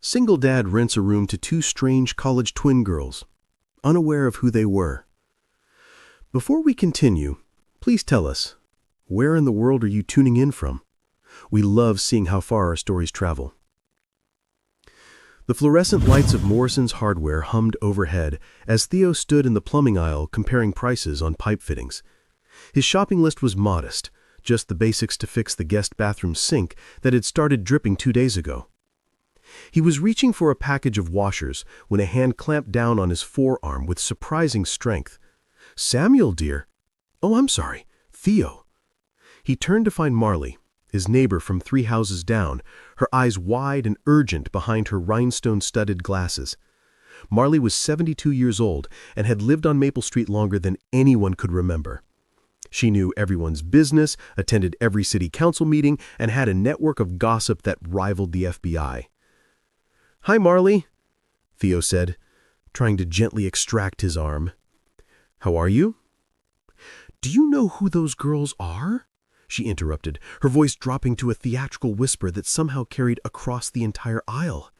Single dad rents a room to two strange college twin girls, unaware of who they were. Before we continue, please tell us, where in the world are you tuning in from? We love seeing how far our stories travel. The fluorescent lights of Morrison's Hardware hummed overhead as Theo stood in the plumbing aisle comparing prices on pipe fittings. His shopping list was modest, just the basics to fix the guest bathroom sink that had started dripping 2 days ago. He was reaching for a package of washers when a hand clamped down on his forearm with surprising strength. "Samuel, dear." "Oh, I'm sorry, Theo." He turned to find Marley, his neighbor from 3 houses down, her eyes wide and urgent behind her rhinestone-studded glasses. Marley was 72 years old and had lived on Maple Street longer than anyone could remember. She knew everyone's business, attended every city council meeting, and had a network of gossip that rivaled the FBI. "Hi, Marley," Theo said, trying to gently extract his arm. "How are you?" "Do you know who those girls are?" she interrupted, her voice dropping to a theatrical whisper that somehow carried across the entire aisle.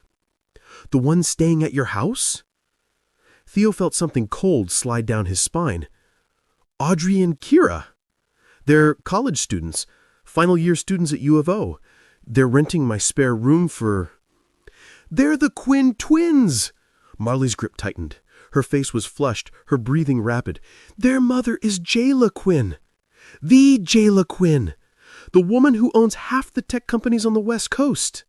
"The ones staying at your house?" Theo felt something cold slide down his spine. "Audrey and Kira. They're college students, final-year students at U of O. They're renting my spare room for—" "They're the Quinn twins!" Marley's grip tightened. Her face was flushed, her breathing rapid. "Their mother is Jayla Quinn. The Jayla Quinn. The woman who owns half the tech companies on the West Coast."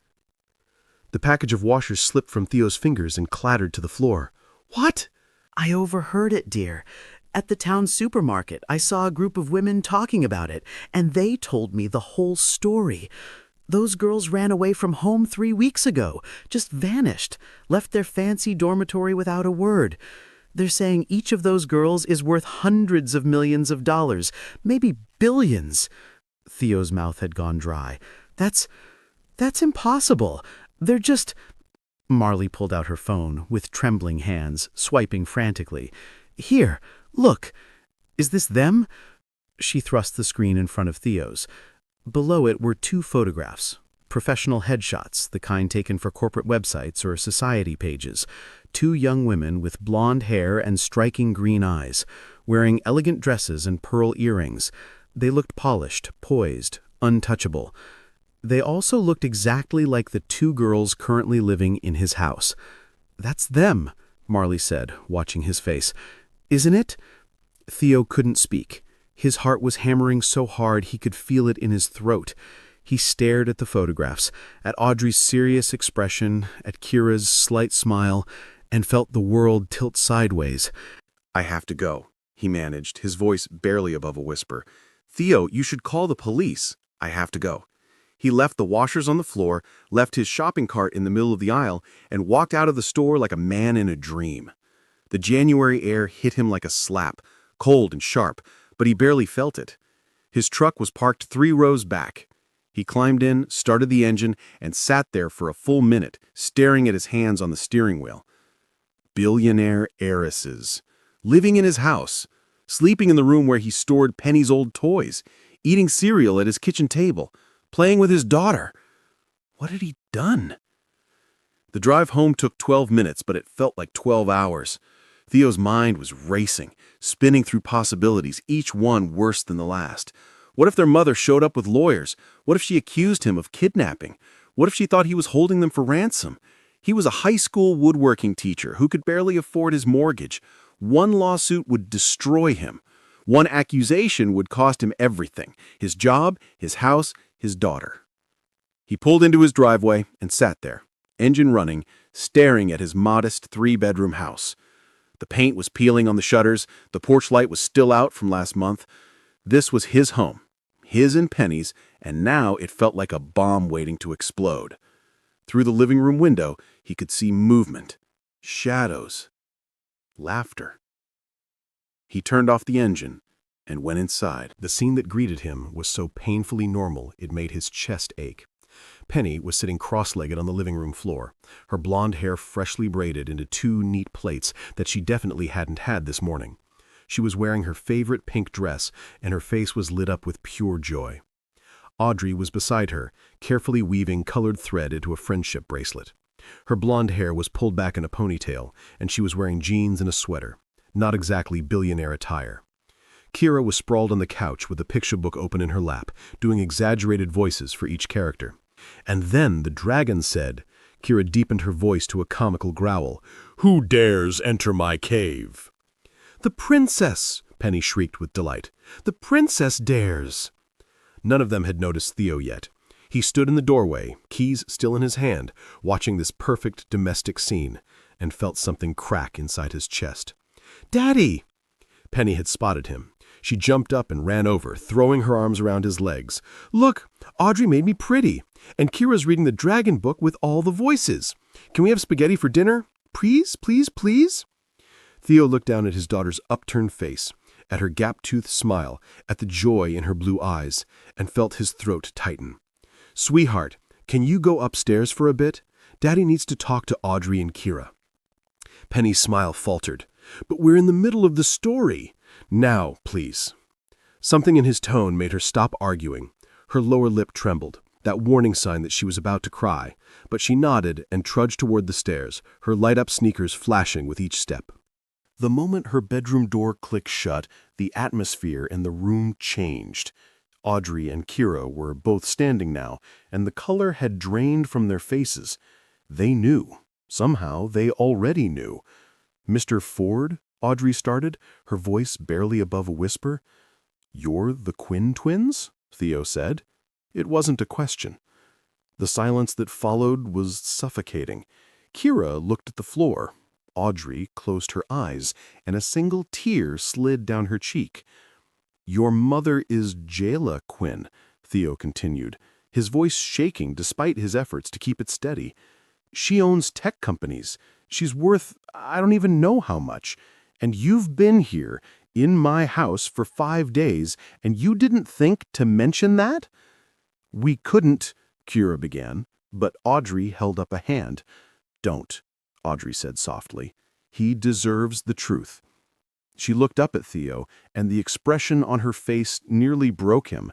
The package of washers slipped from Theo's fingers and clattered to the floor. "What?" "I overheard it, dear. At the town supermarket, I saw a group of women talking about it, and they told me the whole story. Those girls ran away from home 3 weeks ago, just vanished, left their fancy dormitory without a word. They're saying each of those girls is worth hundreds of millions of dollars, maybe billions." Theo's mouth had gone dry. That's impossible. They're just—" Marley pulled out her phone with trembling hands, swiping frantically. "Here, look. Is this them?" She thrust the screen in front of Theo's. Below it were 2 photographs, professional headshots, the kind taken for corporate websites or society pages. 2 young women with blonde hair and striking green eyes, wearing elegant dresses and pearl earrings. They looked polished, poised, untouchable. They also looked exactly like the 2 girls currently living in his house. "That's them," Marley said, watching his face. "Isn't it?" Theo couldn't speak. His heart was hammering so hard he could feel it in his throat. He stared at the photographs, at Audrey's serious expression, at Kira's slight smile, and felt the world tilt sideways. "I have to go," he managed, his voice barely above a whisper. "Theo, you should call the police. I have to go." He left the washers on the floor, left his shopping cart in the middle of the aisle, and walked out of the store like a man in a dream. The January air hit him like a slap, cold and sharp, but he barely felt it. His truck was parked 3 rows back. He climbed in, started the engine, and sat there for a full minute, staring at his hands on the steering wheel. Billionaire heiresses, living in his house, sleeping in the room where he stored Penny's old toys, eating cereal at his kitchen table, playing with his daughter. What had he done? The drive home took 12 minutes, but it felt like 12 hours. Theo's mind was racing, spinning through possibilities, each one worse than the last. What if their mother showed up with lawyers? What if she accused him of kidnapping? What if she thought he was holding them for ransom? He was a high school woodworking teacher who could barely afford his mortgage. One lawsuit would destroy him. One accusation would cost him everything: his job, his house, his daughter. He pulled into his driveway and sat there, engine running, staring at his modest 3-bedroom house. The paint was peeling on the shutters, the porch light was still out from last month. This was his home, his and Penny's, and now it felt like a bomb waiting to explode. Through the living room window, he could see movement, shadows, laughter. He turned off the engine and went inside. The scene that greeted him was so painfully normal it made his chest ache. Penny was sitting cross-legged on the living room floor, her blonde hair freshly braided into 2 neat plaits that she definitely hadn't had this morning. She was wearing her favorite pink dress, and her face was lit up with pure joy. Audrey was beside her, carefully weaving colored thread into a friendship bracelet. Her blonde hair was pulled back in a ponytail, and she was wearing jeans and a sweater. Not exactly billionaire attire. Kira was sprawled on the couch with a picture book open in her lap, doing exaggerated voices for each character. And then the dragon said, Kira deepened her voice to a comical growl, "Who dares enter my cave?" "The princess!" Penny shrieked with delight. "The princess dares!" None of them had noticed Theo yet. He stood in the doorway, keys still in his hand, watching this perfect domestic scene, and felt something crack inside his chest. "Daddy!" Penny had spotted him. She jumped up and ran over, throwing her arms around his legs. "Look, Audrey made me pretty, and Kira's reading the dragon book with all the voices. Can we have spaghetti for dinner? Please, please, please?" Theo looked down at his daughter's upturned face, at her gap-toothed smile, at the joy in her blue eyes, and felt his throat tighten. "Sweetheart, can you go upstairs for a bit? Daddy needs to talk to Audrey and Kira." Penny's smile faltered. "But we're in the middle of the story. Now, please." Something in his tone made her stop arguing. Her lower lip trembled, that warning sign that she was about to cry, but she nodded and trudged toward the stairs, her light-up sneakers flashing with each step. The moment her bedroom door clicked shut, the atmosphere in the room changed. Audrey and Kira were both standing now, and the color had drained from their faces. They knew. Somehow, they already knew. "Mr. Ford?" Audrey started, her voice barely above a whisper. "You're the Quinn twins?" Theo said. It wasn't a question. The silence that followed was suffocating. Kira looked at the floor. Audrey closed her eyes, and a single tear slid down her cheek. "Your mother is Jayla Quinn," Theo continued, his voice shaking despite his efforts to keep it steady. "She owns tech companies. She's worth I don't even know how much. And you've been here, in my house, for 5 days, and you didn't think to mention that?" "We couldn't," Kira began, but Audrey held up a hand. "Don't," Audrey said softly. "He deserves the truth." She looked up at Theo, and the expression on her face nearly broke him.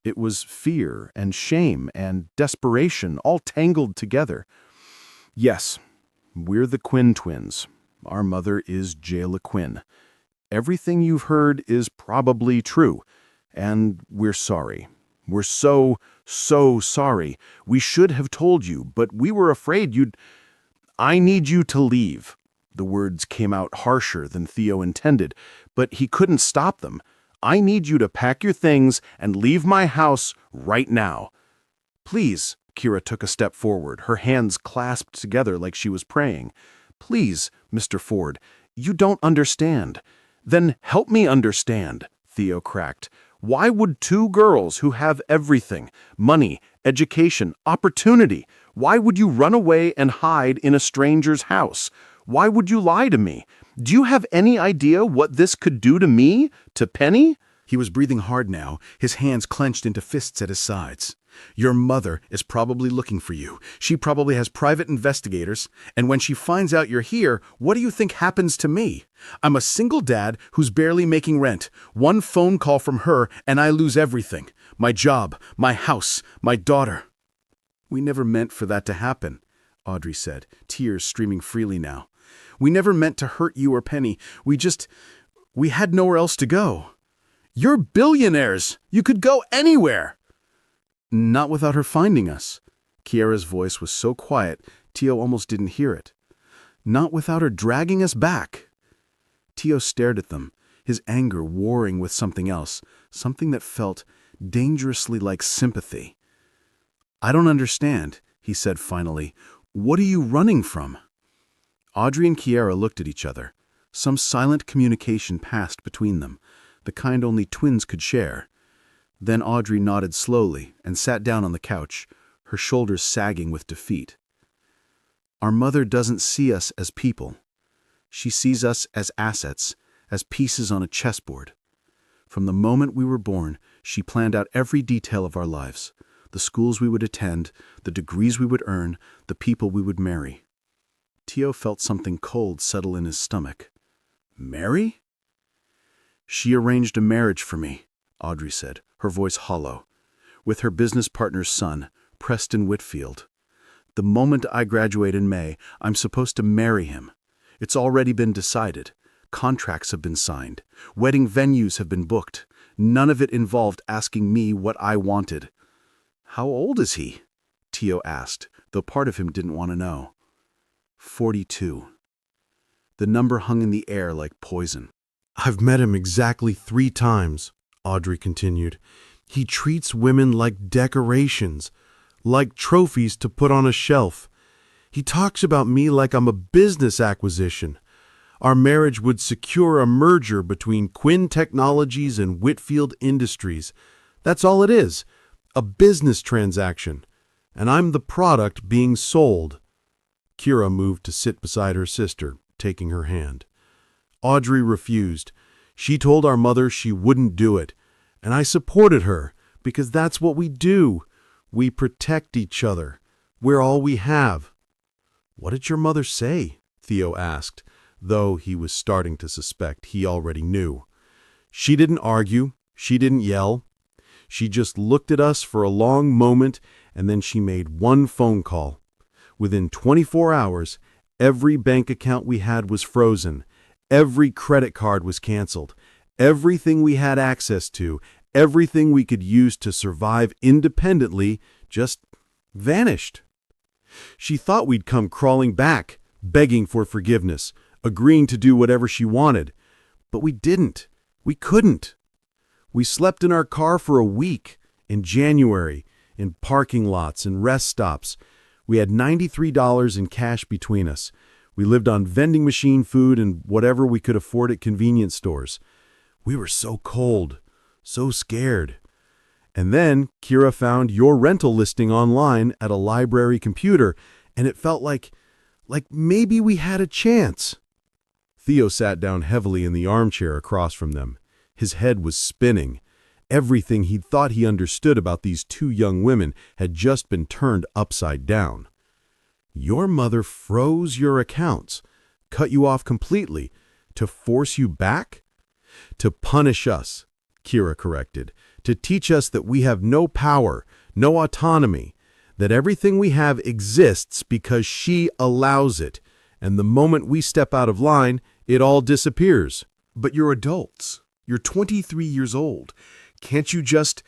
It was fear and shame and desperation all tangled together. "Yes, we're the Quinn twins. Our mother is Jayla Quinn. Everything you've heard is probably true, and we're sorry. We're so sorry. We should have told you, but we were afraid you'd... I need you to leave." The words came out harsher than Theo intended, but he couldn't stop them. "I need you to pack your things and leave my house right now." "Please," Kira took a step forward, her hands clasped together like she was praying. "Please, Mr. Ford, you don't understand." "Then help me understand," Theo cracked. "Why would 2 girls who have everything, money, education, opportunity, why would you run away and hide in a stranger's house? Why would you lie to me? Do you have any idea what this could do to me, to Penny?" He was breathing hard now, his hands clenched into fists at his sides. "Your mother is probably looking for you. She probably has private investigators, and when she finds out you're here, what do you think happens to me? I'm a single dad who's barely making rent. One phone call from her, and I lose everything. My job, my house, my daughter." "We never meant for that to happen," Audrey said, tears streaming freely now. "We never meant to hurt you or Penny. We had nowhere else to go." "You're billionaires! You could go anywhere!" "Not without her finding us." Kiara's voice was so quiet, Theo almost didn't hear it. "Not without her dragging us back." Theo stared at them, his anger warring with something else, something that felt dangerously like sympathy. "I don't understand," he said finally. "What are you running from?" Audrey and Kiara looked at each other. Some silent communication passed between them, the kind only twins could share. Then Audrey nodded slowly and sat down on the couch, her shoulders sagging with defeat. "Our mother doesn't see us as people. She sees us as assets, as pieces on a chessboard. From the moment we were born, she planned out every detail of our lives, the schools we would attend, the degrees we would earn, the people we would marry." Theo felt something cold settle in his stomach. "Marry?" "She arranged a marriage for me," Audrey said, her voice hollow, "with her business partner's son, Preston Whitfield. The moment I graduate in May, I'm supposed to marry him. It's already been decided. Contracts have been signed. Wedding venues have been booked. None of it involved asking me what I wanted. How old is he? Tio asked, though part of him didn't want to know. 42. The number hung in the air like poison. I've met him exactly 3 times, Audrey continued. He treats women like decorations, like trophies to put on a shelf. He talks about me like I'm a business acquisition. Our marriage would secure a merger between Quinn Technologies and Whitfield Industries. That's all it is, a business transaction. And I'm the product being sold. Kira moved to sit beside her sister, taking her hand. Audrey refused. She told our mother she wouldn't do it, and I supported her because that's what we do. We protect each other. We're all we have. What did your mother say? Theo asked, though he was starting to suspect he already knew. She didn't argue. She didn't yell. She just looked at us for a long moment, and then she made one phone call. Within 24 hours, every bank account we had was frozen. Every credit card was canceled. Everything we had access to, everything we could use to survive independently, just vanished. She thought we'd come crawling back, begging for forgiveness, agreeing to do whatever she wanted. But we didn't. We couldn't. We slept in our car for a week, in January, in parking lots and rest stops. We had $93 in cash between us. We lived on vending machine food and whatever we could afford at convenience stores. We were so cold, so scared. And then Kira found your rental listing online at a library computer, and it felt like maybe we had a chance. Theo sat down heavily in the armchair across from them. His head was spinning. Everything he'd thought he understood about these 2 young women had just been turned upside down. Your mother froze your accounts, cut you off completely, to force you back? To punish us, Kira corrected, to teach us that we have no power, no autonomy, that everything we have exists because she allows it, and the moment we step out of line, it all disappears. But you're adults. You're 23 years old. Can't you just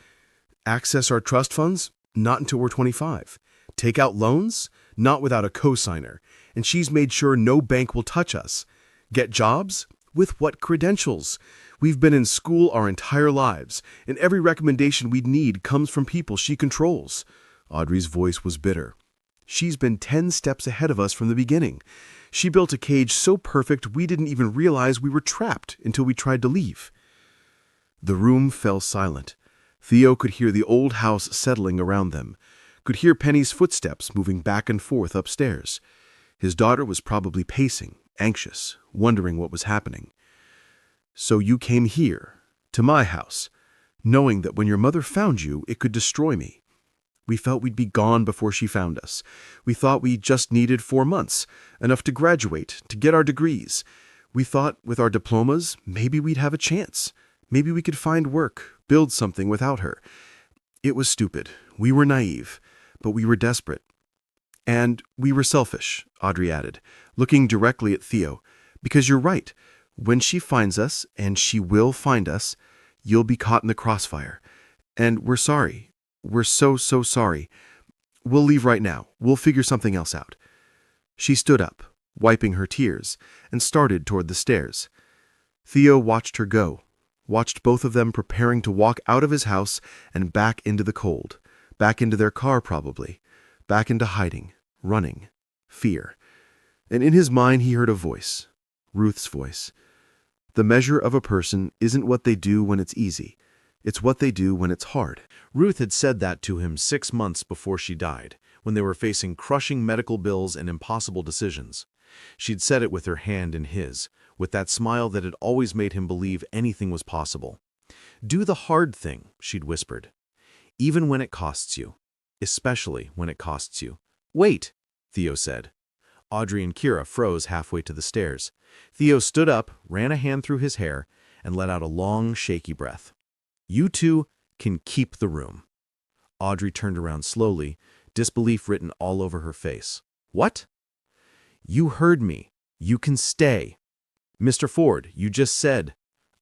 access our trust funds? Not until we're 25. Take out loans? Not without a cosigner. And she's made sure no bank will touch us. Get jobs? With what credentials? We've been in school our entire lives, and every recommendation we'd need comes from people she controls. Audrey's voice was bitter. She's been 10 steps ahead of us from the beginning. She built a cage so perfect we didn't even realize we were trapped until we tried to leave. The room fell silent. Theo could hear the old house settling around them, could hear Penny's footsteps moving back and forth upstairs. His daughter was probably pacing, anxious, wondering what was happening. So you came here, to my house, knowing that when your mother found you, it could destroy me. We felt we'd be gone before she found us. We thought we just needed 4 months, enough to graduate, to get our degrees. We thought with our diplomas, maybe we'd have a chance. Maybe we could find work, build something without her. It was stupid. We were naive, but we were desperate. And we were selfish, Audrey added, looking directly at Theo. Because you're right. When she finds us, and she will find us, you'll be caught in the crossfire. And we're sorry. We're so sorry. We'll leave right now. We'll figure something else out. She stood up, wiping her tears, and started toward the stairs. Theo watched her go, watched both of them preparing to walk out of his house and back into the cold, back into their car probably, back into hiding, running, fear. And in his mind he heard a voice, Ruth's voice. The measure of a person isn't what they do when it's easy. It's what they do when it's hard. Ruth had said that to him 6 months before she died, when they were facing crushing medical bills and impossible decisions. She'd said it with her hand in his, with that smile that had always made him believe anything was possible. Do the hard thing, she'd whispered. Even when it costs you. Especially when it costs you. Wait, Theo said. Audrey and Kira froze halfway to the stairs. Theo stood up, ran a hand through his hair, and let out a long, shaky breath. You two can keep the room. Audrey turned around slowly, disbelief written all over her face. "What?" "You heard me. You can stay." "Mr. Ford, you just said—"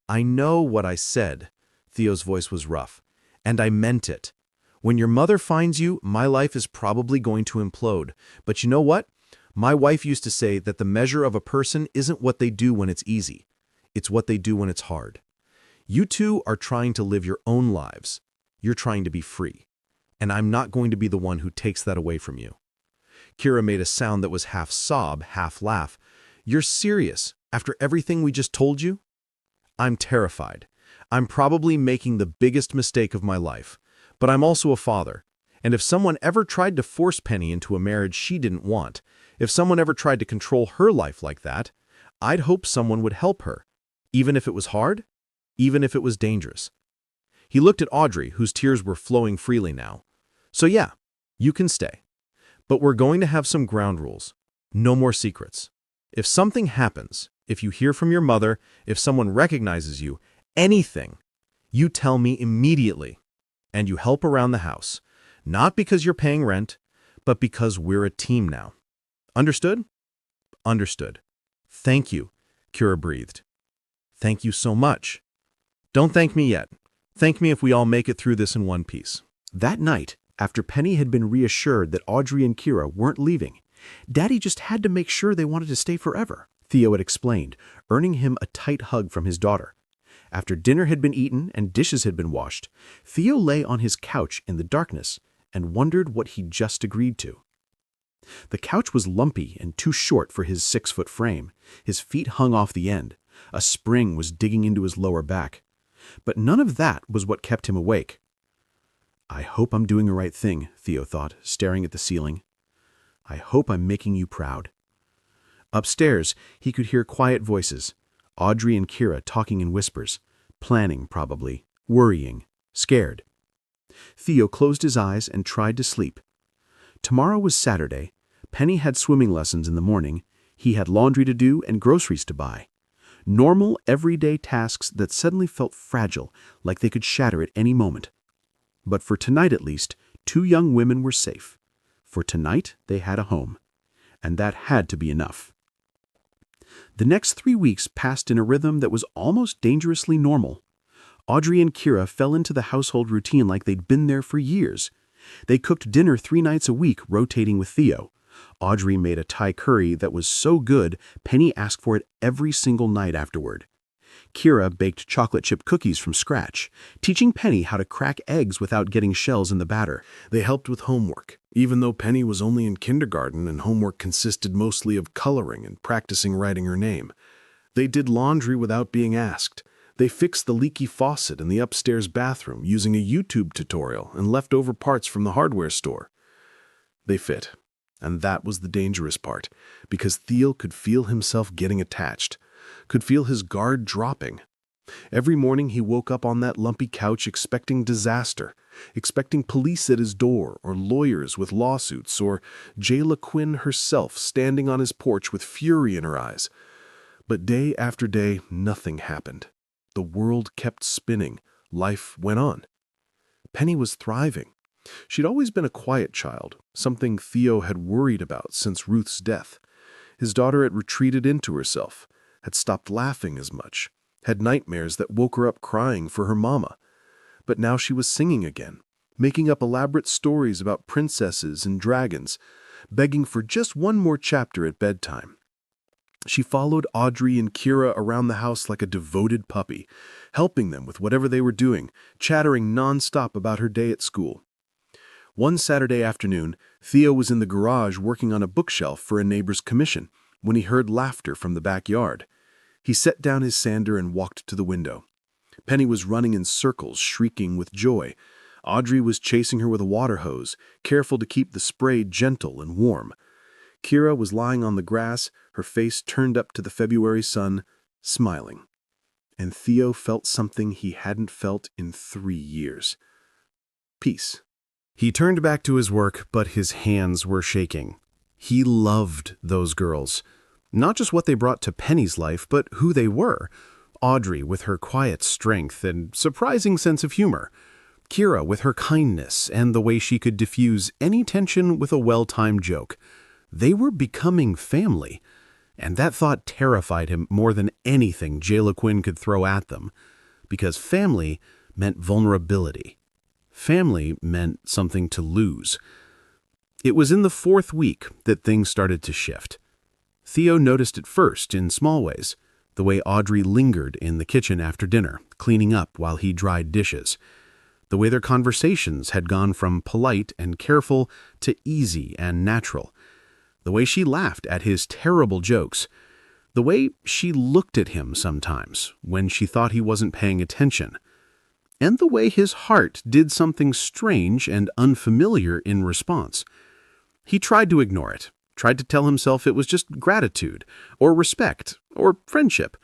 "I know what I said." Theo's voice was rough. "And I meant it. When your mother finds you, my life is probably going to implode. But you know what? My wife used to say that the measure of a person isn't what they do when it's easy. It's what they do when it's hard. You two are trying to live your own lives. You're trying to be free. And I'm not going to be the one who takes that away from you." Kira made a sound that was half sob, half laugh. "You're serious, after everything we just told you?" "I'm terrified. I'm probably making the biggest mistake of my life. But I'm also a father. And if someone ever tried to force Penny into a marriage she didn't want, if someone ever tried to control her life like that, I'd hope someone would help her, even if it was hard, even if it was dangerous." He looked at Audrey, whose tears were flowing freely now. "So yeah, you can stay. But we're going to have some ground rules. No more secrets. If something happens, if you hear from your mother, if someone recognizes you, anything, you tell me immediately. And you help around the house. Not because you're paying rent, but because we're a team now. Understood?" "Understood." "Thank you," Kira breathed. "Thank you so much." "Don't thank me yet. Thank me if we all make it through this in one piece." That night, after Penny had been reassured that Audrey and Kira weren't leaving, Daddy just had to make sure they wanted to stay forever, Theo had explained, earning him a tight hug from his daughter. After dinner had been eaten and dishes had been washed, Theo lay on his couch in the darkness and wondered what he'd just agreed to. The couch was lumpy and too short for his 6-foot frame. His feet hung off the end. A spring was digging into his lower back. But none of that was what kept him awake. "I hope I'm doing the right thing," Theo thought, staring at the ceiling. "I hope I'm making you proud." Upstairs, he could hear quiet voices, Audrey and Kira talking in whispers, planning probably, worrying, scared. Theo closed his eyes and tried to sleep. Tomorrow was Saturday. Penny had swimming lessons in the morning. He had laundry to do and groceries to buy. Normal, everyday tasks that suddenly felt fragile, like they could shatter at any moment. But for tonight at least, 2 young women were safe. For tonight, they had a home. And that had to be enough. The next 3 weeks passed in a rhythm that was almost dangerously normal. Audrey and Kira fell into the household routine like they'd been there for years. They cooked dinner 3 nights a week, rotating with Theo. Audrey made a Thai curry that was so good, Penny asked for it every single night afterward. Kira baked chocolate chip cookies from scratch, teaching Penny how to crack eggs without getting shells in the batter. They helped with homework, even though Penny was only in kindergarten and homework consisted mostly of coloring and practicing writing her name. They did laundry without being asked. They fixed the leaky faucet in the upstairs bathroom using a YouTube tutorial and leftover parts from the hardware store. They fit. And that was the dangerous part, because Theo could feel himself getting attached, could feel his guard dropping. Every morning he woke up on that lumpy couch expecting disaster, expecting police at his door, or lawyers with lawsuits, or Jayla Quinn herself standing on his porch with fury in her eyes. But day after day, nothing happened. The world kept spinning. Life went on. Penny was thriving. She'd always been a quiet child, something Theo had worried about since Ruth's death. His daughter had retreated into herself, had stopped laughing as much, had nightmares that woke her up crying for her mama. But now she was singing again, making up elaborate stories about princesses and dragons, begging for just one more chapter at bedtime. She followed Audrey and Kira around the house like a devoted puppy, helping them with whatever they were doing, chattering nonstop about her day at school. One Saturday afternoon, Theo was in the garage working on a bookshelf for a neighbor's commission when he heard laughter from the backyard. He set down his sander and walked to the window. Penny was running in circles, shrieking with joy. Audrey was chasing her with a water hose, careful to keep the spray gentle and warm. Kira was lying on the grass, her face turned up to the February sun, smiling. And Theo felt something he hadn't felt in 3 years. Peace. He turned back to his work, but his hands were shaking. He loved those girls. Not just what they brought to Penny's life, but who they were. Audrey with her quiet strength and surprising sense of humor. Kira with her kindness and the way she could diffuse any tension with a well-timed joke. They were becoming family, and that thought terrified him more than anything Jayla Quinn could throw at them, because family meant vulnerability. Family meant something to lose. It was in the 4th week that things started to shift. Theo noticed it first in small ways, the way Audrey lingered in the kitchen after dinner, cleaning up while he dried dishes. The way their conversations had gone from polite and careful to easy and natural. The way she laughed at his terrible jokes. The way she looked at him sometimes when she thought he wasn't paying attention. And the way his heart did something strange and unfamiliar in response. He tried to ignore it, tried to tell himself it was just gratitude, or respect, or friendship.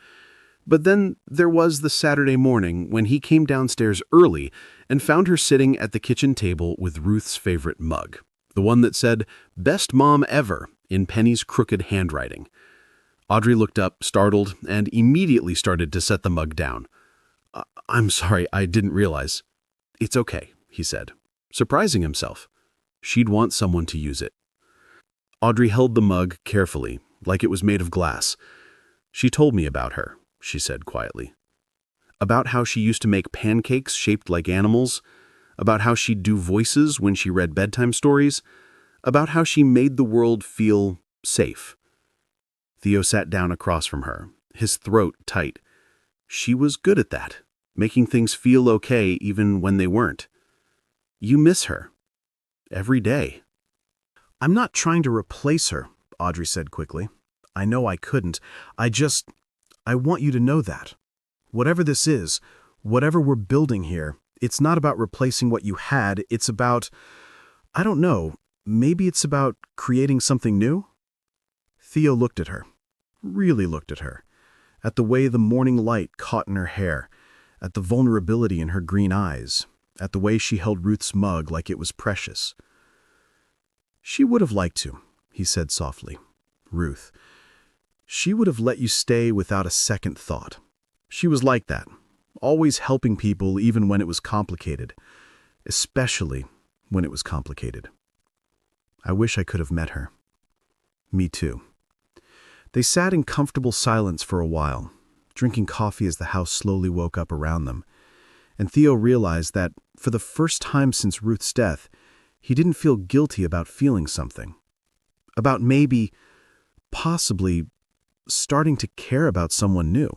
But then there was the Saturday morning when he came downstairs early and found her sitting at the kitchen table with Ruth's favorite mug, the one that said, "Best Mom Ever," in Penny's crooked handwriting. Audrey looked up, startled, and immediately started to set the mug down. "I'm sorry, I didn't realize." "It's okay," he said, surprising himself. She'd want someone to use it. Audrey held the mug carefully, like it was made of glass. "She told me about her," she said quietly. "About how she used to make pancakes shaped like animals, about how she'd do voices when she read bedtime stories, about how she made the world feel safe." Theo sat down across from her, his throat tight. She was good at that, making things feel okay even when they weren't. "You miss her. Every day." "I'm not trying to replace her," Audrey said quickly. "I know I couldn't. I want you to know that. Whatever this is, whatever we're building here, it's not about replacing what you had. It's about, I don't know, maybe it's about creating something new?" Theo looked at her, really looked at her, at the way the morning light caught in her hair, at the vulnerability in her green eyes, at the way she held Ruth's mug like it was precious. "She would have liked to," he said softly. "Ruth. She would have let you stay without a second thought. She was like that, always helping people even when it was complicated, especially when it was complicated. I wish I could have met her." "Me too." They sat in comfortable silence for a while, drinking coffee as the house slowly woke up around them, and Theo realized that, for the first time since Ruth's death, he didn't feel guilty about feeling something. About maybe, possibly, starting to care about someone new.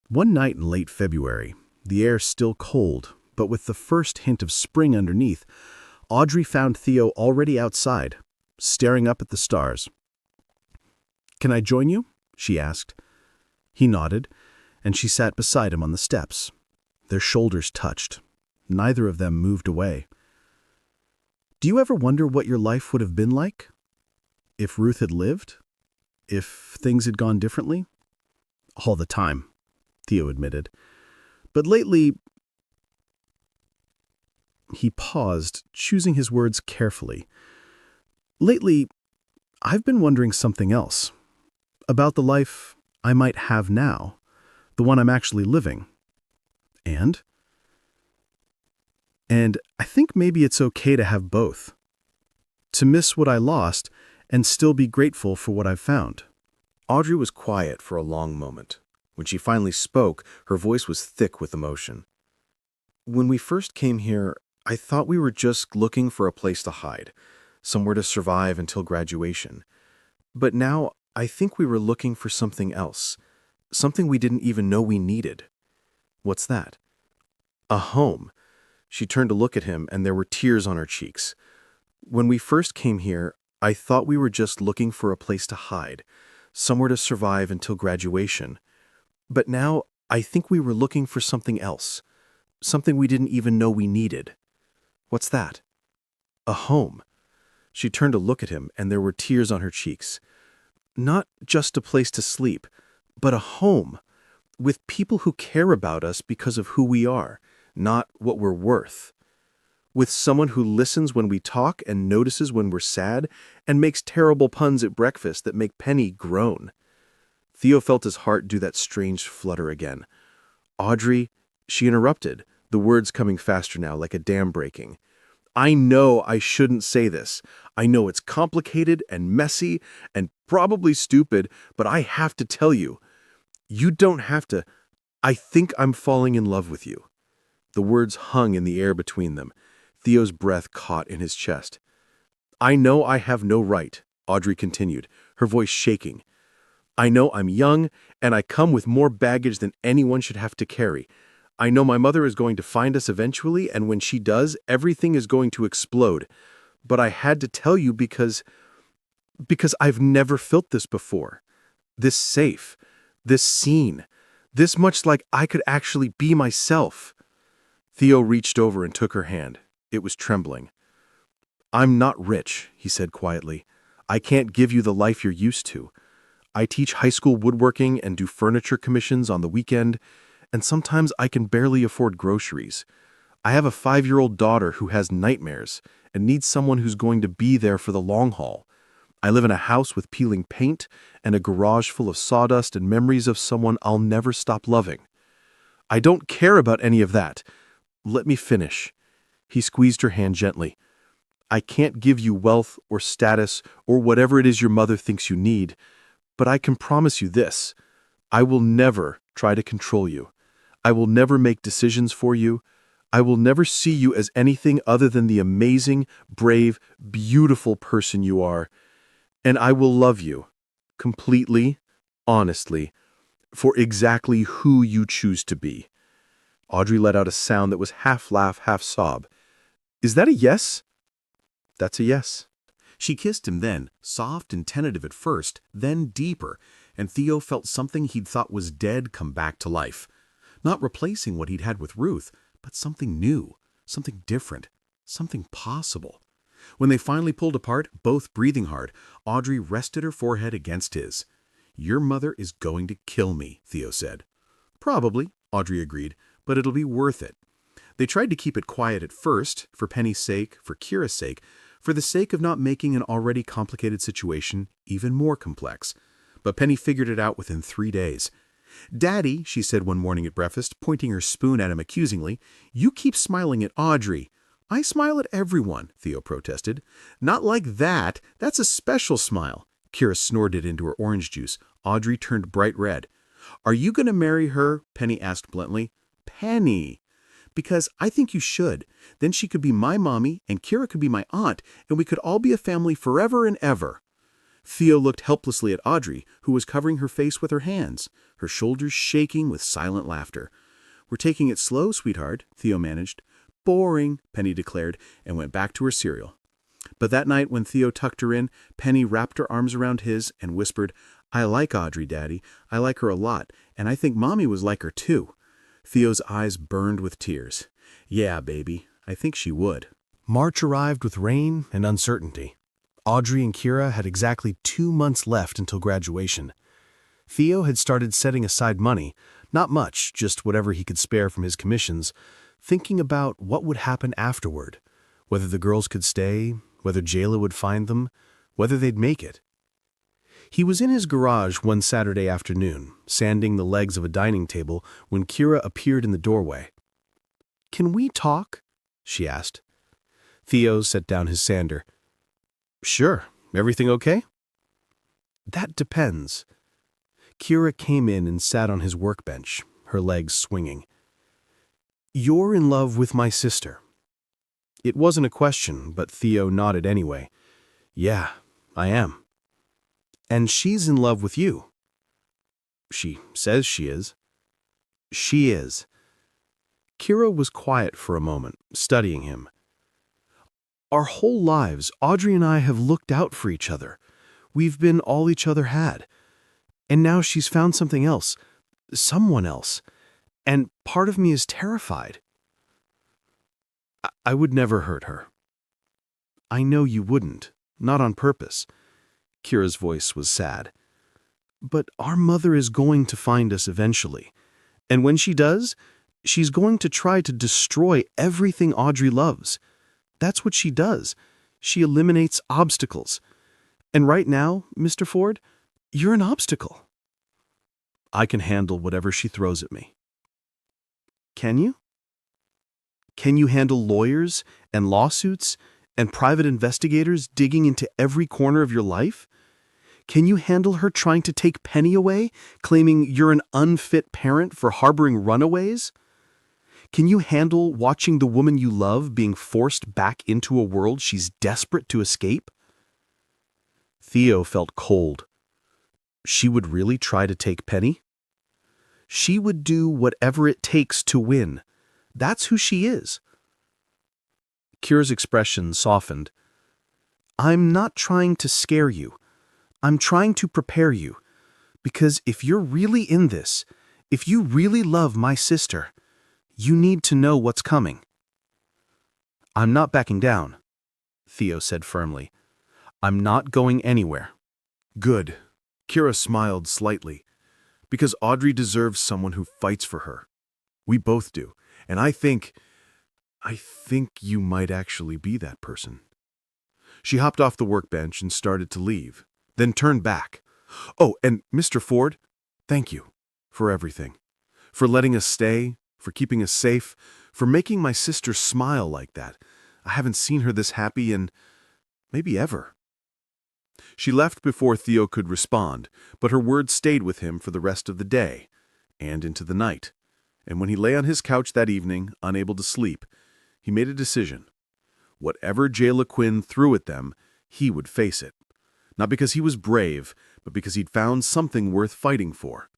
One night in late February, the air still cold, but with the first hint of spring underneath, Audrey found Theo already outside, staring up at the stars. "Can I join you?" she asked. He nodded, and she sat beside him on the steps. Their shoulders touched. Neither of them moved away. "Do you ever wonder what your life would have been like? If Ruth had lived? If things had gone differently?" "All the time," Theo admitted. "But lately—" He paused, choosing his words carefully. "Lately, I've been wondering something else. About the life I might have now, the one I'm actually living. And I think maybe it's okay to have both. To miss what I lost and still be grateful for what I've found." Audrey was quiet for a long moment. When she finally spoke, her voice was thick with emotion. "When we first came here, I thought we were just looking for a place to hide, somewhere to survive until graduation. But now I think we were looking for something else, something we didn't even know we needed." "What's that?" "A home." She turned to look at him, and there were tears on her cheeks. "When we first came here, I thought we were just looking for a place to hide, somewhere to survive until graduation. But now I think we were looking for something else, something we didn't even know we needed." "What's that?" "A home." She turned to look at him, and there were tears on her cheeks. "Not just a place to sleep, but a home, with people who care about us because of who we are, not what we're worth. With someone who listens when we talk and notices when we're sad and makes terrible puns at breakfast that make Penny groan." Theo felt his heart do that strange flutter again. "Audrey," she interrupted, the words coming faster now, like a dam breaking. I know I shouldn't say this. I know it's complicated and messy and probably stupid, but I have to tell you. You don't have to. I think I'm falling in love with you. The words hung in the air between them. Theo's breath caught in his chest. I know I have no right, Audrey continued, her voice shaking. I know I'm young, and I come with more baggage than anyone should have to carry. I know my mother is going to find us eventually, and when she does, everything is going to explode. But I had to tell you because I've never felt this before. This safe, this seen, this much like I could actually be myself. Theo reached over and took her hand. It was trembling. I'm not rich, he said quietly. I can't give you the life you're used to. I teach high school woodworking and do furniture commissions on the weekend, and sometimes I can barely afford groceries. I have a 5-year-old daughter who has nightmares and needs someone who's going to be there for the long haul. I live in a house with peeling paint and a garage full of sawdust and memories of someone I'll never stop loving. I don't care about any of that. Let me finish. He squeezed her hand gently. I can't give you wealth or status or whatever it is your mother thinks you need, but I can promise you this. I will never try to control you. I will never make decisions for you. I will never see you as anything other than the amazing, brave, beautiful person you are. And I will love you, completely, honestly, for exactly who you choose to be. Audrey let out a sound that was half laugh, half sob. Is that a yes? That's a yes. She kissed him then, soft and tentative at first, then deeper, and Theo felt something he'd thought was dead come back to life. Not replacing what he'd had with Ruth, but something new, something different, something possible. When they finally pulled apart, both breathing hard, Audrey rested her forehead against his. Your mother is going to kill me, Theo said. Probably, Audrey agreed, but it'll be worth it. They tried to keep it quiet at first, for Penny's sake, for Kira's sake, for the sake of not making an already complicated situation even more complex. But Penny figured it out within 3 days. Daddy, she said one morning at breakfast, pointing her spoon at him accusingly, you keep smiling at Audrey. I smile at everyone, Theo protested. Not like that. That's a special smile. Kira snorted into her orange juice. Audrey turned bright red. Are you going to marry her? Penny asked bluntly. Penny. Because I think you should. Then she could be my mommy, and Kira could be my aunt, and we could all be a family forever and ever. Theo looked helplessly at Audrey, who was covering her face with her hands, her shoulders shaking with silent laughter. We're taking it slow, sweetheart, Theo managed. Boring, Penny declared, and went back to her cereal. But that night when Theo tucked her in, Penny wrapped her arms around his and whispered, I like Audrey, Daddy. I like her a lot, and I think Mommy was like her too. Theo's eyes burned with tears. Yeah, baby, I think she would. March arrived with rain and uncertainty. Audrey and Kira had exactly 2 months left until graduation. Theo had started setting aside money, not much, just whatever he could spare from his commissions, thinking about what would happen afterward, whether the girls could stay, whether Jayla would find them, whether they'd make it. He was in his garage one Saturday afternoon, sanding the legs of a dining table, when Kira appeared in the doorway. Can we talk? She asked. Theo set down his sander. Sure. Everything okay? That depends. Kira came in and sat on his workbench, her legs swinging. You're in love with my sister. It wasn't a question, but Theo nodded anyway. Yeah, I am. And she's in love with you. She says she is. She is. Kira was quiet for a moment, studying him. Our whole lives, Audrey and I have looked out for each other. We've been all each other had. And now she's found something else, someone else. And part of me is terrified. I would never hurt her. I know you wouldn't, not on purpose. Kira's voice was sad. But our mother is going to find us eventually. And when she does, she's going to try to destroy everything Audrey loves. That's what she does. She eliminates obstacles. And right now, Mr. Ford, you're an obstacle. I can handle whatever she throws at me. Can you? Can you handle lawyers and lawsuits and private investigators digging into every corner of your life? Can you handle her trying to take Penny away, claiming you're an unfit parent for harboring runaways? Can you handle watching the woman you love being forced back into a world she's desperate to escape? Theo felt cold. She would really try to take Penny? She would do whatever it takes to win. That's who she is. Kira's expression softened. I'm not trying to scare you. I'm trying to prepare you. Because if you're really in this, if you really love my sister, you need to know what's coming. I'm not backing down, Theo said firmly. I'm not going anywhere. Good. Kira smiled slightly. Because Audrey deserves someone who fights for her. We both do. And I think you might actually be that person. She hopped off the workbench and started to leave, then turned back. Oh, and Mr. Ford, thank you for everything. For letting us stay, for keeping us safe, for making my sister smile like that. I haven't seen her this happy in maybe ever. She left before Theo could respond, but her words stayed with him for the rest of the day and into the night. And when he lay on his couch that evening, unable to sleep, he made a decision. Whatever Jayla Quinn threw at them, he would face it. Not because he was brave, but because he'd found something worth fighting for.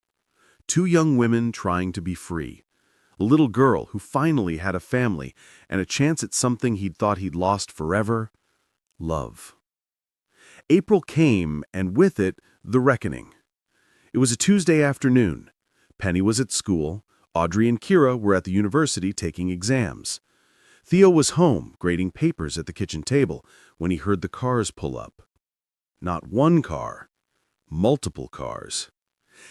Two young women trying to be free. A little girl who finally had a family and a chance at something he'd thought he'd lost forever: love. April came, and with it, the reckoning. It was a Tuesday afternoon. Penny was at school. Audrey and Kira were at the university taking exams. Theo was home, grading papers at the kitchen table, when he heard the cars pull up. Not one car, multiple cars.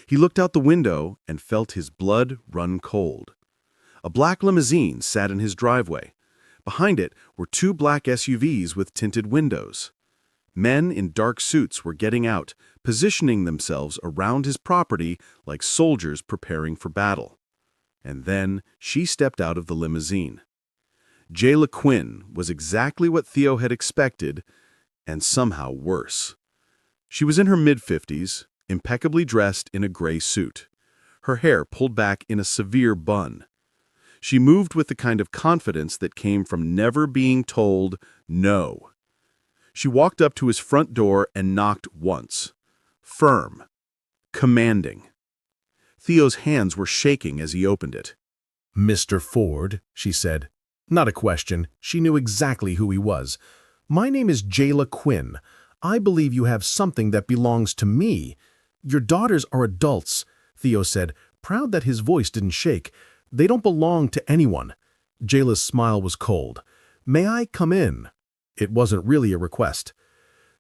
He looked out the window and felt his blood run cold. A black limousine sat in his driveway. Behind it were two black SUVs with tinted windows. Men in dark suits were getting out, positioning themselves around his property like soldiers preparing for battle. And then she stepped out of the limousine. Jayla Quinn was exactly what Theo had expected, and somehow worse. She was in her mid-50s, impeccably dressed in a gray suit, her hair pulled back in a severe bun. She moved with the kind of confidence that came from never being told no. She walked up to his front door and knocked once. Firm. Commanding. Theo's hands were shaking as he opened it. Mr. Ford, she said. Not a question. She knew exactly who he was. My name is Jayla Quinn. I believe you have something that belongs to me. Your daughters are adults, Theo said, proud that his voice didn't shake. They don't belong to anyone. Jayla's smile was cold. May I come in? It wasn't really a request.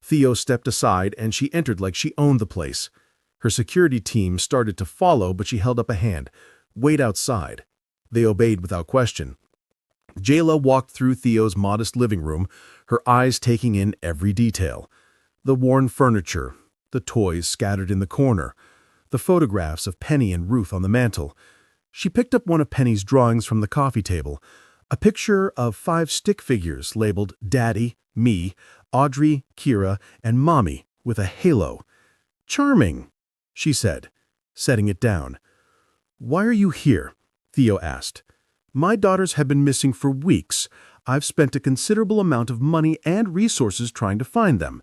Theo stepped aside and she entered like she owned the place. Her security team started to follow, but she held up a hand. Wait outside. They obeyed without question. Jayla walked through Theo's modest living room, her eyes taking in every detail. The worn furniture, the toys scattered in the corner, the photographs of Penny and Ruth on the mantel. She picked up one of Penny's drawings from the coffee table, a picture of 5 stick figures labeled Daddy, Me, Audrey, Kira, and Mommy with a halo. Charming, she said, setting it down. Why are you here? Theo asked. My daughters have been missing for weeks. I've spent a considerable amount of money and resources trying to find them.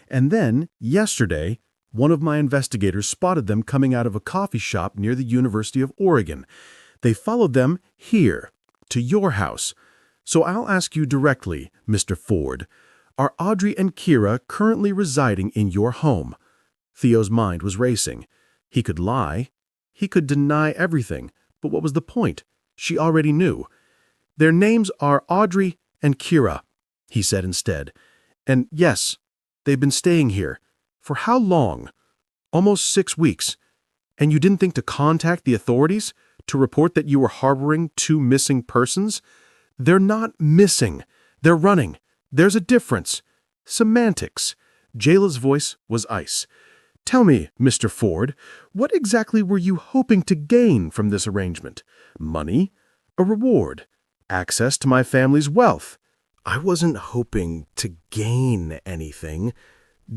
And then, yesterday, one of my investigators spotted them coming out of a coffee shop near the University of Oregon. They followed them here, to your house. So I'll ask you directly, Mr. Ford. Are Audrey and Kira currently residing in your home? Theo's mind was racing. He could lie. He could deny everything. But what was the point? She already knew. Their names are Audrey and Kira, he said instead. And yes, they've been staying here. For how long? Almost 6 weeks. And you didn't think to contact the authorities to report that you were harboring 2 missing persons? They're not missing. They're running. There's a difference. Semantics. Jayla's voice was ice. Tell me, Mr. Ford, what exactly were you hoping to gain from this arrangement? Money? A reward? access to my family's wealth. I wasn't hoping to gain anything.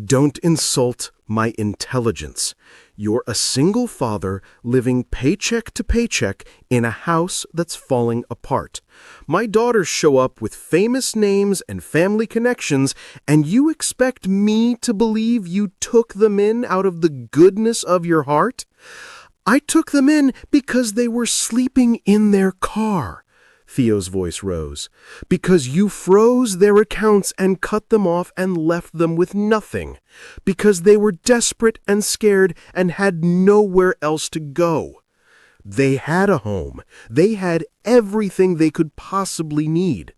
Don't insult my intelligence. You're a single father living paycheck to paycheck in a house that's falling apart. My daughters show up with famous names and family connections, and you expect me to believe you took them in out of the goodness of your heart? I took them in because they were sleeping in their car. Theo's voice rose. Because you froze their accounts and cut them off and left them with nothing. Because they were desperate and scared and had nowhere else to go. They had a home. They had everything they could possibly need.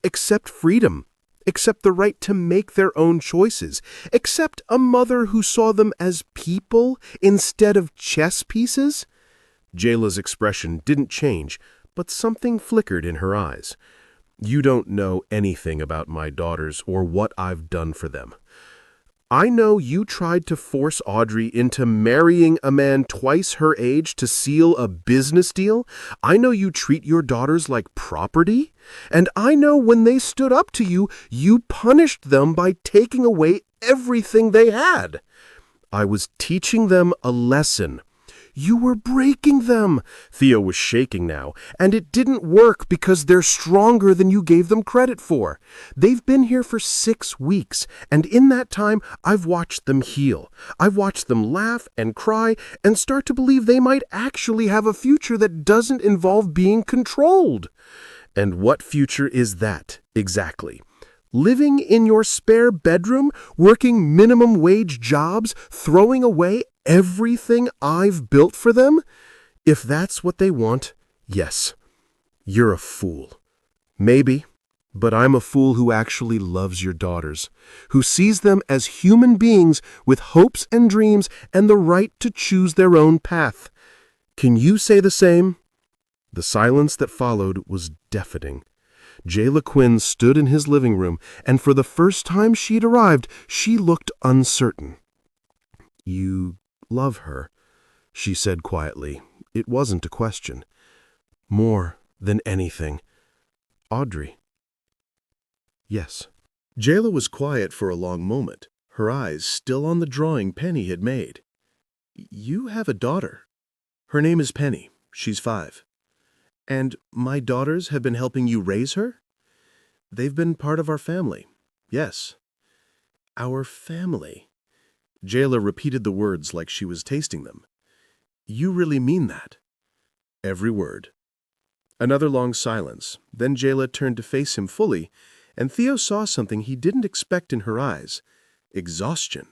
Except freedom. Except the right to make their own choices. Except a mother who saw them as people instead of chess pieces. Jayla's expression didn't change, but something flickered in her eyes. You don't know anything about my daughters or what I've done for them. I know you tried to force Audrey into marrying a man twice her age to seal a business deal. I know you treat your daughters like property. And I know when they stood up to you, you punished them by taking away everything they had. I was teaching them a lesson. You were breaking them. Theo was shaking now, and it didn't work because they're stronger than you gave them credit for. They've been here for 6 weeks, and in that time, I've watched them heal. I've watched them laugh and cry and start to believe they might actually have a future that doesn't involve being controlled. And what future is that, exactly? Living in your spare bedroom, working minimum wage jobs, throwing away everything I've built for them? If that's what they want, yes, you're a fool. Maybe, but I'm a fool who actually loves your daughters, who sees them as human beings with hopes and dreams and the right to choose their own path. Can you say the same? The silence that followed was deafening. Jayla Quinn stood in his living room, and for the first time she'd arrived, she looked uncertain. You love her, she said quietly. It wasn't a question. More than anything. Audrey. Yes. Jayla was quiet for a long moment, her eyes still on the drawing Penny had made. You have a daughter. Her name is Penny. She's 5. And my daughters have been helping you raise her? They've been part of our family. Yes. Our family. Jayla repeated the words like she was tasting them. You really mean that? Every word. Another long silence. Then Jayla turned to face him fully, and Theo saw something he didn't expect in her eyes. Exhaustion.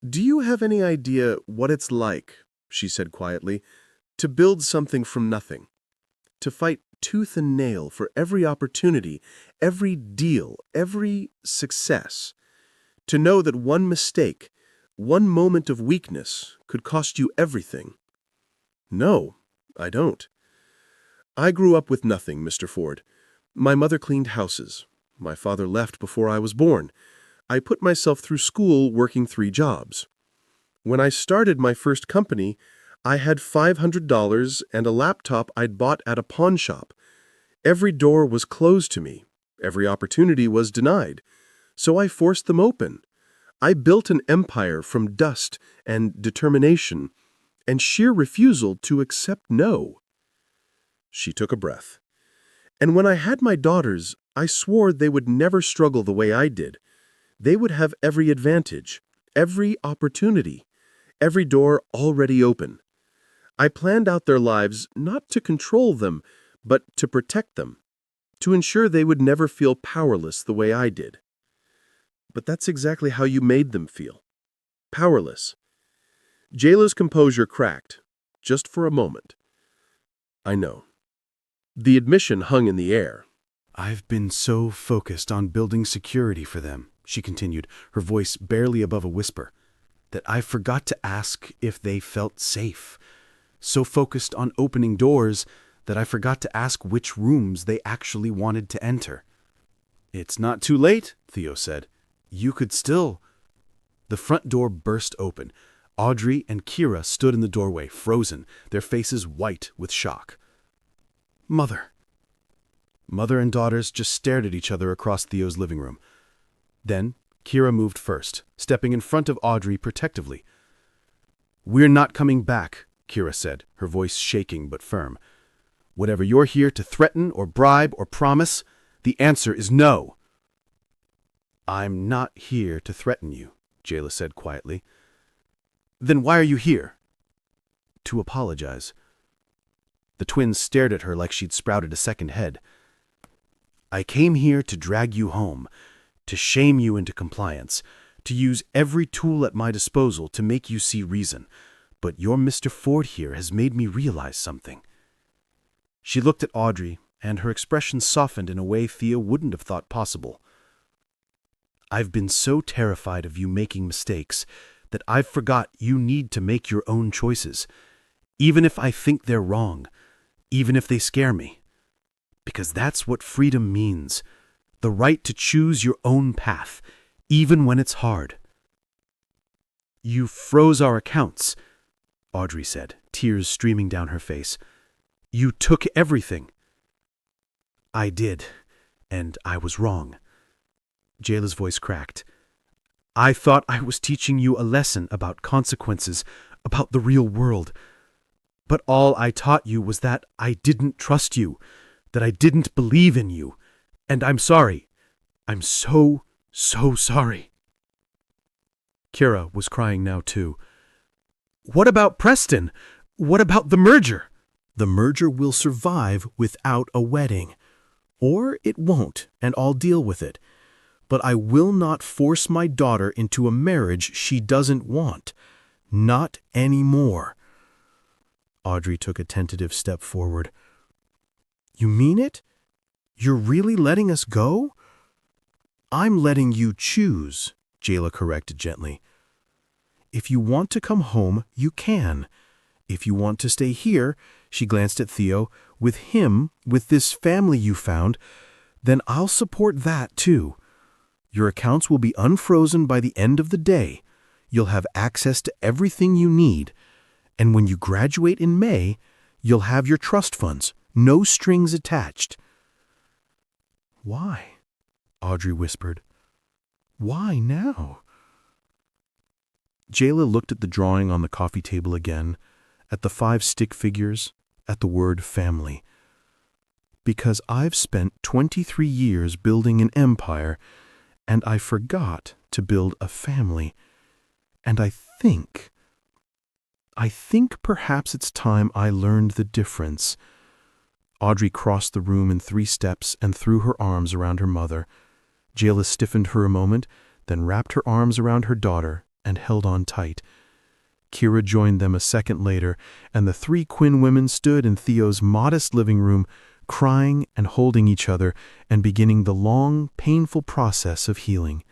Do you have any idea what it's like, she said quietly, to build something from nothing? To fight tooth and nail for every opportunity, every deal, every success. To know that one mistake, one moment of weakness could cost you everything. No, I don't. I grew up with nothing, Mr. Ford. My mother cleaned houses. My father left before I was born. I put myself through school working 3 jobs. When I started my first company, I had $500 and a laptop I'd bought at a pawn shop. Every door was closed to me. Every opportunity was denied. So I forced them open. I built an empire from dust and determination and sheer refusal to accept no. She took a breath. And when I had my daughters, I swore they would never struggle the way I did. They would have every advantage, every opportunity, every door already open. I planned out their lives not to control them, but to protect them, to ensure they would never feel powerless the way I did. But that's exactly how you made them feel. Powerless. Jayla's composure cracked, just for a moment. I know. The admission hung in the air. I've been so focused on building security for them, she continued, her voice barely above a whisper, that I forgot to ask if they felt safe. So focused on opening doors that I forgot to ask which rooms they actually wanted to enter. It's not too late, Theo said. You could still... The front door burst open. Audrey and Kira stood in the doorway, frozen, their faces white with shock. Mother. Mother and daughters just stared at each other across Theo's living room. Then, Kira moved first, stepping in front of Audrey protectively. "We're not coming back," Kira said, her voice shaking but firm. "Whatever you're here to threaten or bribe or promise, the answer is no." "I'm not here to threaten you," Jayla said quietly. "Then why are you here?" "To apologize." The twins stared at her like she'd sprouted a second head. "I came here to drag you home, to shame you into compliance, to use every tool at my disposal to make you see reason. But your Mr. Ford here has made me realize something." She looked at Audrey, and her expression softened in a way Thea wouldn't have thought possible. "I've been so terrified of you making mistakes that I've forgot you need to make your own choices, even if I think they're wrong, even if they scare me. Because that's what freedom means, the right to choose your own path, even when it's hard." "You froze our accounts," Audrey said, tears streaming down her face. "You took everything." "I did, and I was wrong." Jayla's voice cracked. "I thought I was teaching you a lesson about consequences, about the real world. But all I taught you was that I didn't trust you, that I didn't believe in you, and I'm sorry. I'm so sorry." Kira was crying now too. "What about Preston? What about the merger?" "The merger will survive without a wedding. Or it won't, and I'll deal with it. But I will not force my daughter into a marriage she doesn't want. Not anymore." Audrey took a tentative step forward. "You mean it? You're really letting us go?" "I'm letting you choose," Jayla corrected gently. "If you want to come home, you can. If you want to stay here," she glanced at Theo, "with him, with this family you found, then I'll support that too. Your accounts will be unfrozen by the end of the day. You'll have access to everything you need. And when you graduate in May, you'll have your trust funds, no strings attached." "Why?" Audrey whispered. "Why now?" Jayla looked at the drawing on the coffee table again, at the 5 stick figures, at the word family. "Because I've spent 23 years building an empire, and I forgot to build a family. And I think perhaps it's time I learned the difference." Audrey crossed the room in 3 steps and threw her arms around her mother. Jayla stiffened for a moment, then wrapped her arms around her daughter and held on tight. Kira joined them a second later, and the 3 Quinn women stood in Theo's modest living room, crying and holding each other and beginning the long, painful process of healing.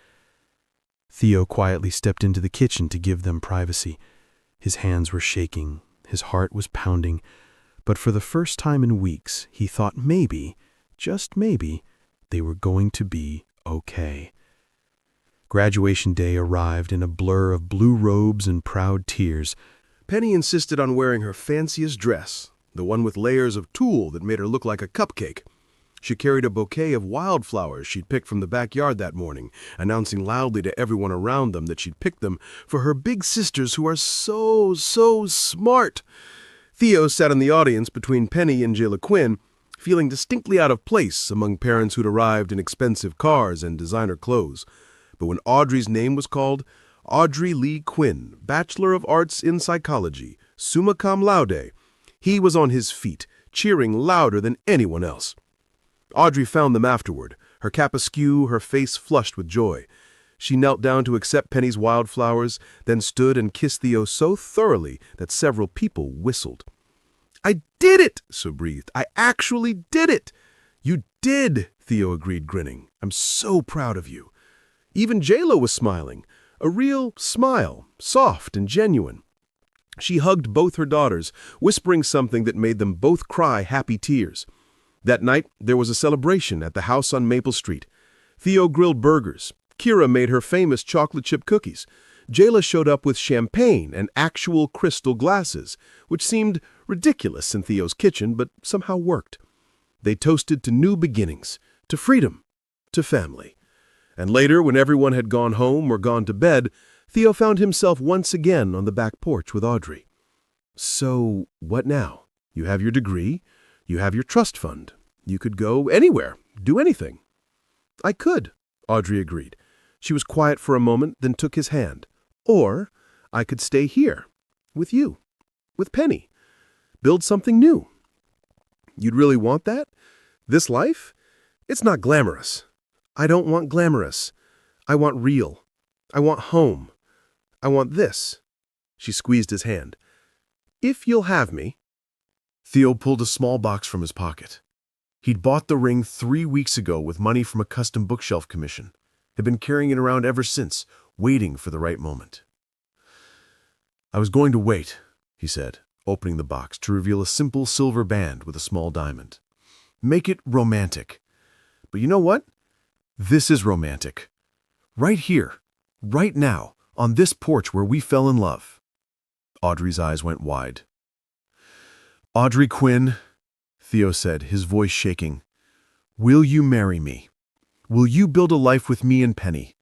Theo quietly stepped into the kitchen to give them privacy. His hands were shaking, his heart was pounding, but for the first time in weeks, he thought maybe, just maybe, they were going to be okay. Graduation day arrived in a blur of blue robes and proud tears. Penny insisted on wearing her fanciest dress, the one with layers of tulle that made her look like a cupcake. She carried a bouquet of wildflowers she'd picked from the backyard that morning, announcing loudly to everyone around them that she'd picked them for her big sisters who are so smart. Theo sat in the audience between Penny and Jayla Quinn, feeling distinctly out of place among parents who'd arrived in expensive cars and designer clothes. But when Audrey's name was called, Audrey Lee Quinn, Bachelor of Arts in Psychology, summa cum laude, he was on his feet, cheering louder than anyone else. Audrey found them afterward, her cap askew, her face flushed with joy. She knelt down to accept Penny's wildflowers, then stood and kissed Theo so thoroughly that several people whistled. "I did it," Sue breathed. "I actually did it." "You did," Theo agreed, grinning. "I'm so proud of you." Even J-Lo was smiling, a real smile, soft and genuine. She hugged both her daughters, whispering something that made them both cry happy tears. That night, there was a celebration at the house on Maple Street. Theo grilled burgers. Kira made her famous chocolate chip cookies. Jayla showed up with champagne and actual crystal glasses, which seemed ridiculous in Theo's kitchen, but somehow worked. They toasted to new beginnings, to freedom, to family. And later, when everyone had gone home or gone to bed, Theo found himself once again on the back porch with Audrey. So, what now? You have your degree, you have your trust fund. You could go anywhere, do anything. I could, Audrey agreed. She was quiet for a moment, then took his hand. Or I could stay here, with you, with Penny. Build something new. You'd really want that? This life? It's not glamorous. I don't want glamorous. I want real. I want home. I want this. She squeezed his hand. If you'll have me. Theo pulled a small box from his pocket. He'd bought the ring 3 weeks ago with money from a custom bookshelf commission. Had been carrying it around ever since, waiting for the right moment. I was going to wait, he said, opening the box to reveal a simple silver band with a small diamond. Make it romantic. But you know what? This is romantic. Right here, right now, on this porch where we fell in love. Audrey's eyes went wide. Audrey Quinn, Theo said, his voice shaking, will you marry me? Will you build a life with me and Penny?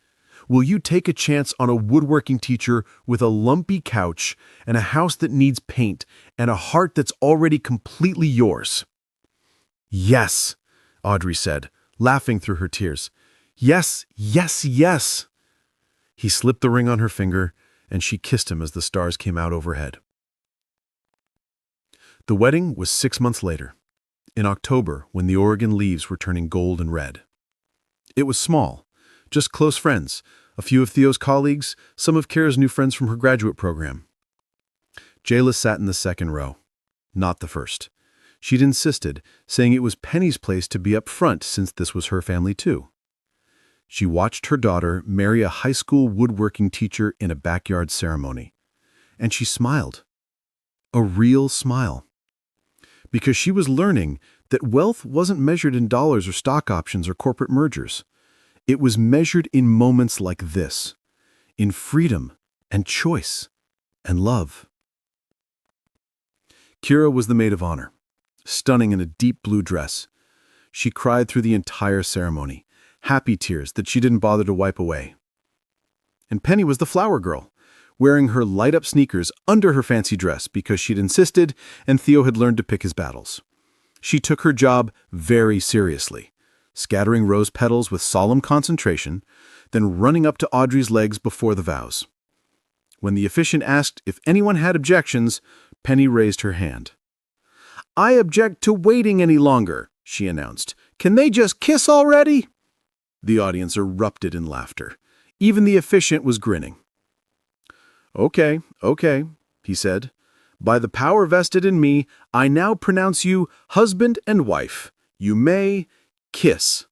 Will you take a chance on a woodworking teacher with a lumpy couch and a house that needs paint and a heart that's already completely yours? Yes, Audrey said, laughing through her tears. Yes, yes, yes. He slipped the ring on her finger, and she kissed him as the stars came out overhead. The wedding was 6 months later, in October, when the Oregon leaves were turning gold and red. It was small, just close friends, a few of Theo's colleagues, some of Kara's new friends from her graduate program. Jayla sat in the second row, not the first. She'd insisted, saying it was Penny's place to be up front since this was her family too. She watched her daughter marry a high school woodworking teacher in a backyard ceremony. And she smiled. A real smile. Because she was learning that wealth wasn't measured in dollars or stock options or corporate mergers. It was measured in moments like this, in freedom and choice and love. Kira was the maid of honor, stunning in a deep blue dress. She cried through the entire ceremony, happy tears that she didn't bother to wipe away. And Penny was the flower girl, wearing her light-up sneakers under her fancy dress because she'd insisted and Theo had learned to pick his battles. She took her job very seriously, scattering rose petals with solemn concentration, then running up to Audrey's legs before the vows. When the officiant asked if anyone had objections, Penny raised her hand. I object to waiting any longer, she announced. Can they just kiss already? The audience erupted in laughter. Even the officiant was grinning. Okay, he said. By the power vested in me, I now pronounce you husband and wife. You may kiss.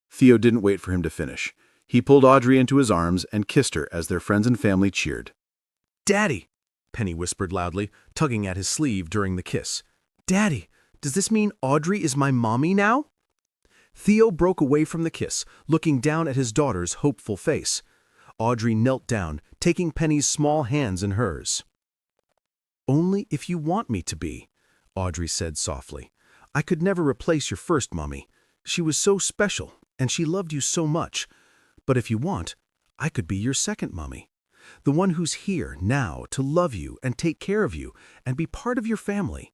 Theo didn't wait for him to finish. He pulled Audrey into his arms and kissed her as their friends and family cheered. Daddy, Penny whispered loudly, tugging at his sleeve during the kiss. Daddy, does this mean Audrey is my mommy now? Theo broke away from the kiss, looking down at his daughter's hopeful face. Audrey knelt down, taking Penny's small hands in hers. Only if you want me to be, Audrey said softly. I could never replace your first mommy. She was so special, and she loved you so much. But if you want, I could be your second mommy. The one who's here now to love you and take care of you and be part of your family.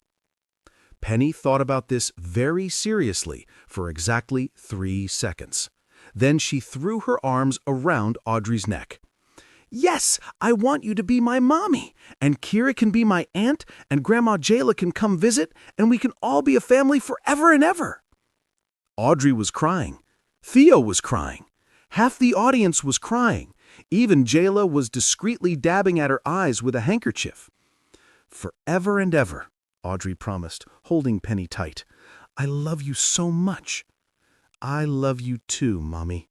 Penny thought about this very seriously for exactly 3 seconds. Then she threw her arms around Audrey's neck. Yes, I want you to be my mommy, and Kira can be my aunt, and Grandma Jayla can come visit, and we can all be a family forever and ever. Audrey was crying. Theo was crying. Half the audience was crying. Even Jayla was discreetly dabbing at her eyes with a handkerchief. Forever and ever, Audrey promised, holding Penny tight. I love you so much. I love you too, Mommy.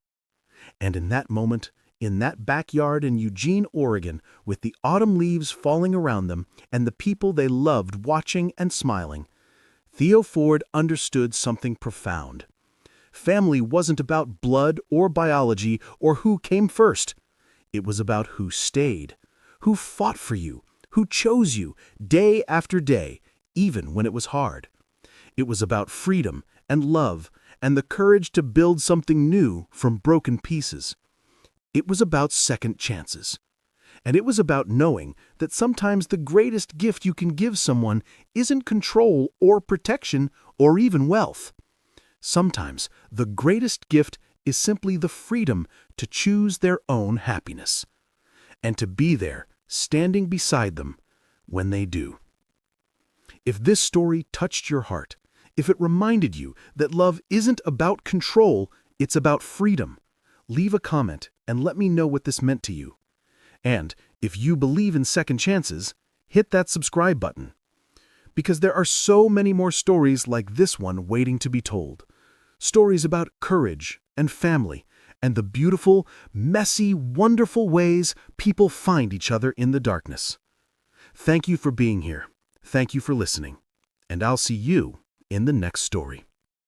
And in that moment, in that backyard in Eugene, Oregon, with the autumn leaves falling around them and the people they loved watching and smiling, Theo Ford understood something profound. Family wasn't about blood or biology or who came first. It was about who stayed, who fought for you, who chose you day after day, even when it was hard. It was about freedom and love and the courage to build something new from broken pieces. It was about second chances. And it was about knowing that sometimes the greatest gift you can give someone isn't control or protection or even wealth. Sometimes the greatest gift is simply the freedom to choose their own happiness and to be there, standing beside them when they do. If this story touched your heart, if it reminded you that love isn't about control, it's about freedom, leave a comment and let me know what this meant to you. And if you believe in second chances, hit that subscribe button. Because there are so many more stories like this one waiting to be told. Stories about courage and family and the beautiful, messy, wonderful ways people find each other in the darkness. Thank you for being here. Thank you for listening. And I'll see you in the next story.